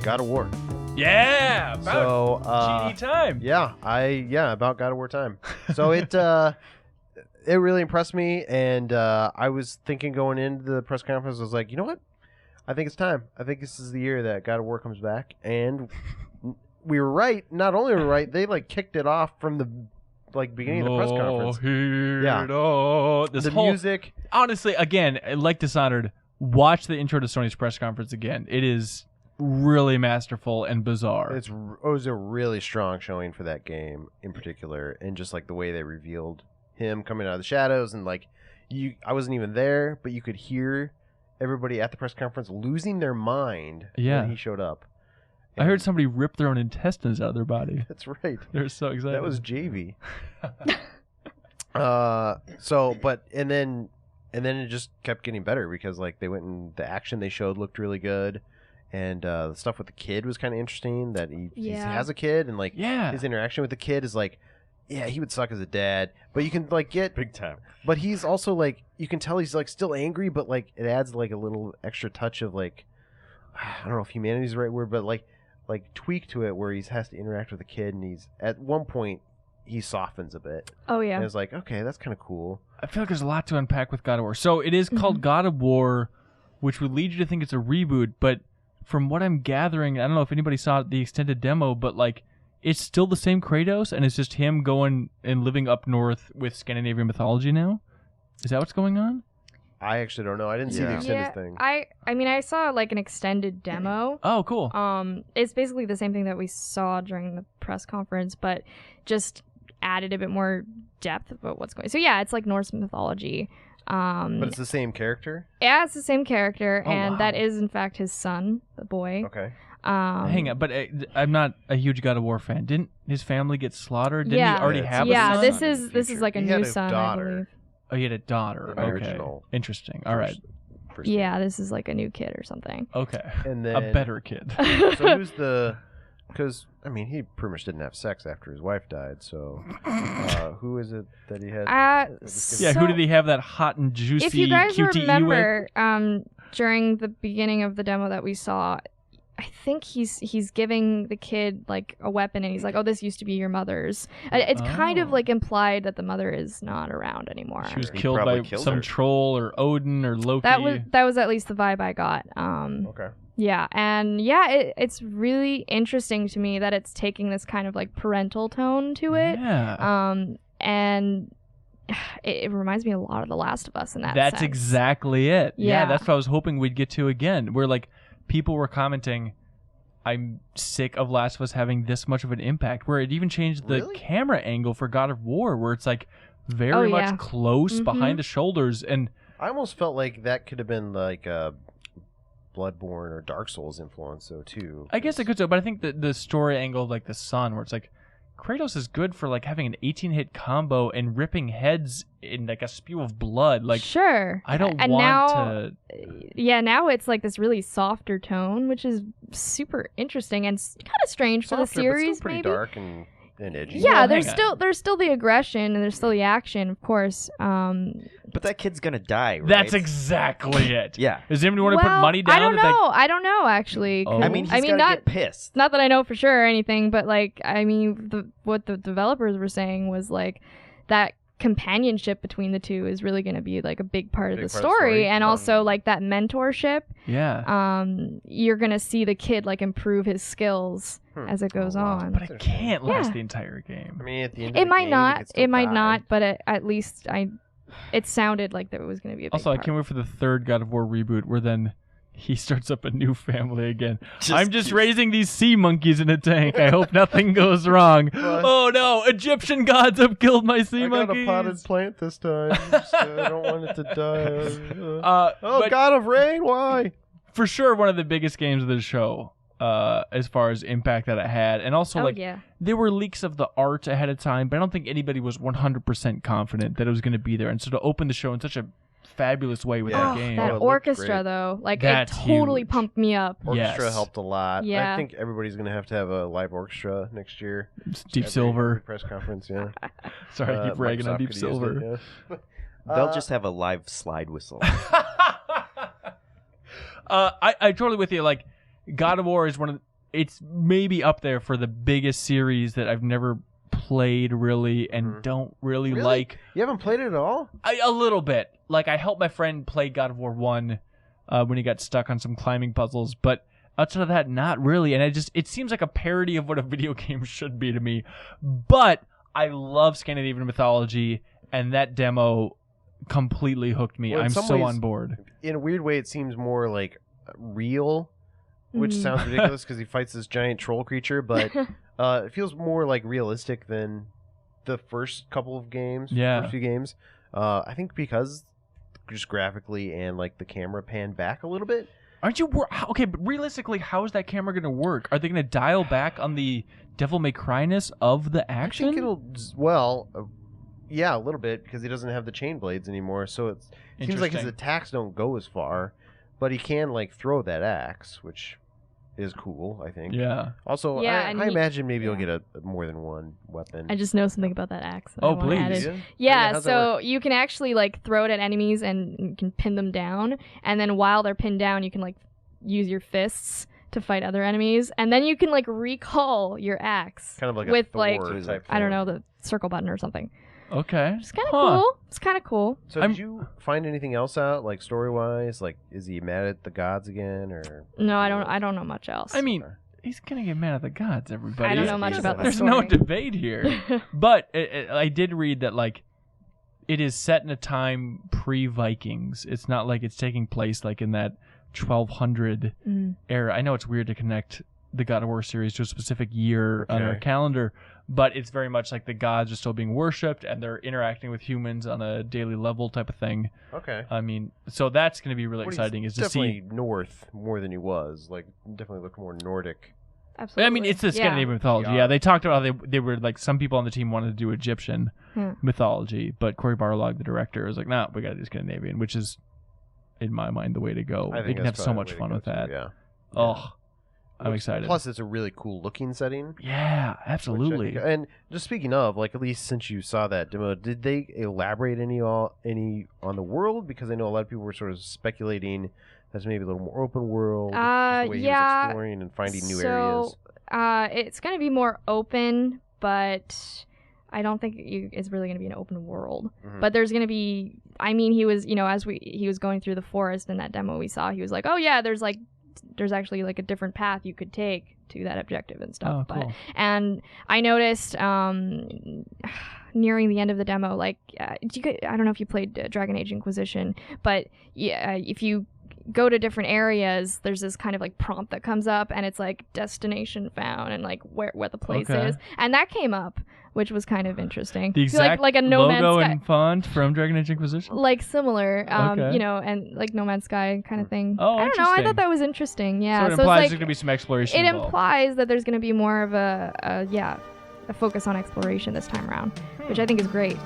God of War. Yeah, about GD time. Yeah, about God of War time. So it really impressed me, and I was thinking going into the press conference, I was like, you know what? I think it's time. I think this is the year that God of War comes back, and we were right. Not only were we right, they kicked it off from the beginning of the press conference. This the whole music. Honestly, again, like Dishonored, watch the intro to Sony's press conference again. It is really masterful and bizarre. It was a really strong showing for that game in particular, and just the way they revealed him coming out of the shadows, and I wasn't even there, but you could hear everybody at the press conference losing their mind when he showed up. I heard somebody rip their own intestines out of their body. That's right. They're so excited. That was JV. And then it just kept getting better because the went and the action they showed looked really good, and the stuff with the kid was kind of interesting. That he has a kid, and his interaction with the kid is he would suck as a dad, but you can get big time. But he's also you can tell he's still angry, but it adds a little extra touch of I don't know if humanity is the right word, but tweak to it where he has to interact with the kid, and he's at one point he softens a bit. Oh yeah. And it's okay, that's kind of cool. I feel like there's a lot to unpack with God of War. So it is called God of War, which would lead you to think it's a reboot, but from what I'm gathering, I don't know if anybody saw the extended demo, but it's still the same Kratos, and it's just him going and living up north with Scandinavian mythology now? Is that what's going on? I actually don't know. I didn't see the extended thing. I mean, I saw an extended demo. Oh, cool. It's basically the same thing that we saw during the press conference, but just added a bit more depth about what's going on. So yeah, it's Norse mythology. But it's the same character? Yeah, it's the same character, and wow. that is in fact his son, the boy. Okay. Hang on, but I'm not a huge God of War fan. Didn't his family get slaughtered? Didn't he already have a son? Yeah, this is a new son, daughter. I believe. Oh, he had a daughter. Okay. Original. Interesting. All right. First yeah, this is a new kid or something. Okay. And then, a better kid. So who's the... Because, he pretty much didn't have sex after his wife died, so who is it that he had? Who did he have that hot and juicy if you guys QTE remember, with? During the beginning of the demo that we saw, I think he's giving the kid a weapon, and he's oh, this used to be your mother's. It's kind of implied that the mother is not around anymore. She was killed by some troll or Odin or Loki. That was at least the vibe I got. Okay. Yeah, and it's really interesting to me that it's taking this kind of parental tone to it. Yeah. And it reminds me a lot of The Last of Us in that That's sense. exactly it. Yeah. That's what I was hoping we'd get to again. Where people were commenting, I'm sick of Last of Us having this much of an impact. Where it even changed the camera angle for God of War, where it's very much close behind the shoulders, and I almost felt that could have been a Bloodborne or Dark Souls influence, though, too. I guess it could so, but I think the story angle of the son, where it's Kratos is good for having an 18-hit combo and ripping heads in a spew of blood. Sure. I don't and want now, to. Yeah, now it's this really softer tone, which is super interesting and kind of strange for the series. But still pretty maybe dark and edgy. Yeah, there's still the aggression and there's still the action, of course. But that kid's gonna die, right? That's exactly it. Yeah. Does anybody want to put money down? I don't know actually. Oh. He's gotta get pissed. Not that I know for sure or anything, but what the developers were saying was that companionship between the two is really going to be a big part of the story, and also that mentorship. Yeah. You're going to see the kid improve his skills as it goes on. But it can't last the entire game. At the end of it the might game, not. It might die. not. But at least it sounded like there was going to be a big Also, I part. can't wait for the third God of War reboot, where then he starts up a new family again. I'm just raising these sea monkeys in a tank. I hope nothing goes wrong. Oh no, Egyptian gods have killed my sea monkeys. I got a potted plant this time. I don't want it to die. But God of Rain, why? For sure, one of the biggest games of the show, as far as impact that it had. And also, there were leaks of the art ahead of time, but I don't think anybody was 100% confident that it was going to be there. And so to open the show in such a fabulous way with that game. That orchestra, though, That's it totally huge. pumped me up. Orchestra helped a lot. Yeah. I think everybody's going to have a live orchestra next year. Deep Silver. Press conference, yeah. Sorry, I keep ragging on Microsoft Deep could use Silver. it, yeah. They'll just have a live slide whistle. I totally with you. God of War is one of it's maybe up there for the biggest series that I've never played really and don't really like. You haven't played it at all? A little bit. Like, I helped my friend play God of War 1 when he got stuck on some climbing puzzles, but outside of that, not really. And it seems like a parody of what a video game should be to me. But I love Scandinavian mythology, and that demo completely hooked me. Well, I'm so ways, on board. In a weird way, it seems more like real, which sounds ridiculous because he fights this giant troll creature, but it feels more like realistic than the first couple of games, first few games. I think because just graphically and like the camera panned back a little bit. Aren't you okay? But realistically, how is that camera going to work? Are they going to dial back on the Devil May Cry-ness of the action? I think it'll yeah, a little bit because he doesn't have the chain blades anymore. So it seems like his attacks don't go as far, but he can like throw that axe, which is cool, I think. Yeah. Also, I imagine maybe you'll get a more than one weapon. I just know something about that axe. Oh, please. Yeah, so you can actually like throw it at enemies and you can pin them down, and then while they're pinned down, you can like use your fists to fight other enemies, and then you can like recall your axe kind of like with a Thor type I don't know, the circle button or something. Okay. It's kind of cool. It's kind of cool. So did you find anything else out, like story-wise? Like, is he mad at the gods again, or? No, I don't know much else. I mean, he's gonna get mad at the gods, everybody. I don't know much about the There's story. no debate here. But I did read that, like, it is set in a time pre-Vikings. It's not like it's taking place, like, in that 1200 era. I know it's weird to connect the God of War series to a specific year on our calendar, but it's very much like the gods are still being worshipped and they're interacting with humans on a daily level type of thing. Okay. I mean, so that's going to be really exciting. Is to see definitely north more than he was. Like, definitely look more Nordic. Absolutely. I mean, it's the Scandinavian mythology. Yeah, they talked about how they were like, some people on the team wanted to do Egyptian mythology, but Cory Barlog, the director, was like, "No, we got to do Scandinavian," which is, in my mind, the way to go. They can have so much fun with that. Yeah. Oh. I'm excited. Plus, it's a really cool looking setting. Yeah, absolutely. And just speaking of, like, at least since you saw that demo, did they elaborate any on the world? Because I know a lot of people were sort of speculating that's maybe a little more open world. Just the way he was exploring and finding new areas. It's going to be more open, but I don't think it's really going to be an open world. But there's going to be. I mean, he was, as he was going through the forest in that demo we saw, he was like, "Oh yeah, there's actually like a different path you could take to that objective and stuff." Oh, cool. And I noticed nearing the end of the demo, like I don't know if you played Dragon Age Inquisition, but if you go to different areas, there's this kind of like prompt that comes up, and it's like destination found and like where the place is, and that came up, which was kind of interesting. The exact like a No Man's logo Sky and font from Dragon Age Inquisition? like similar, and like No Man's Sky kind of thing. Oh, I don't know. I thought that was interesting. Yeah, so it so implies it's like, there's going to be some exploration it involved. implies that there's going to be more of a focus on exploration this time around, which I think is great.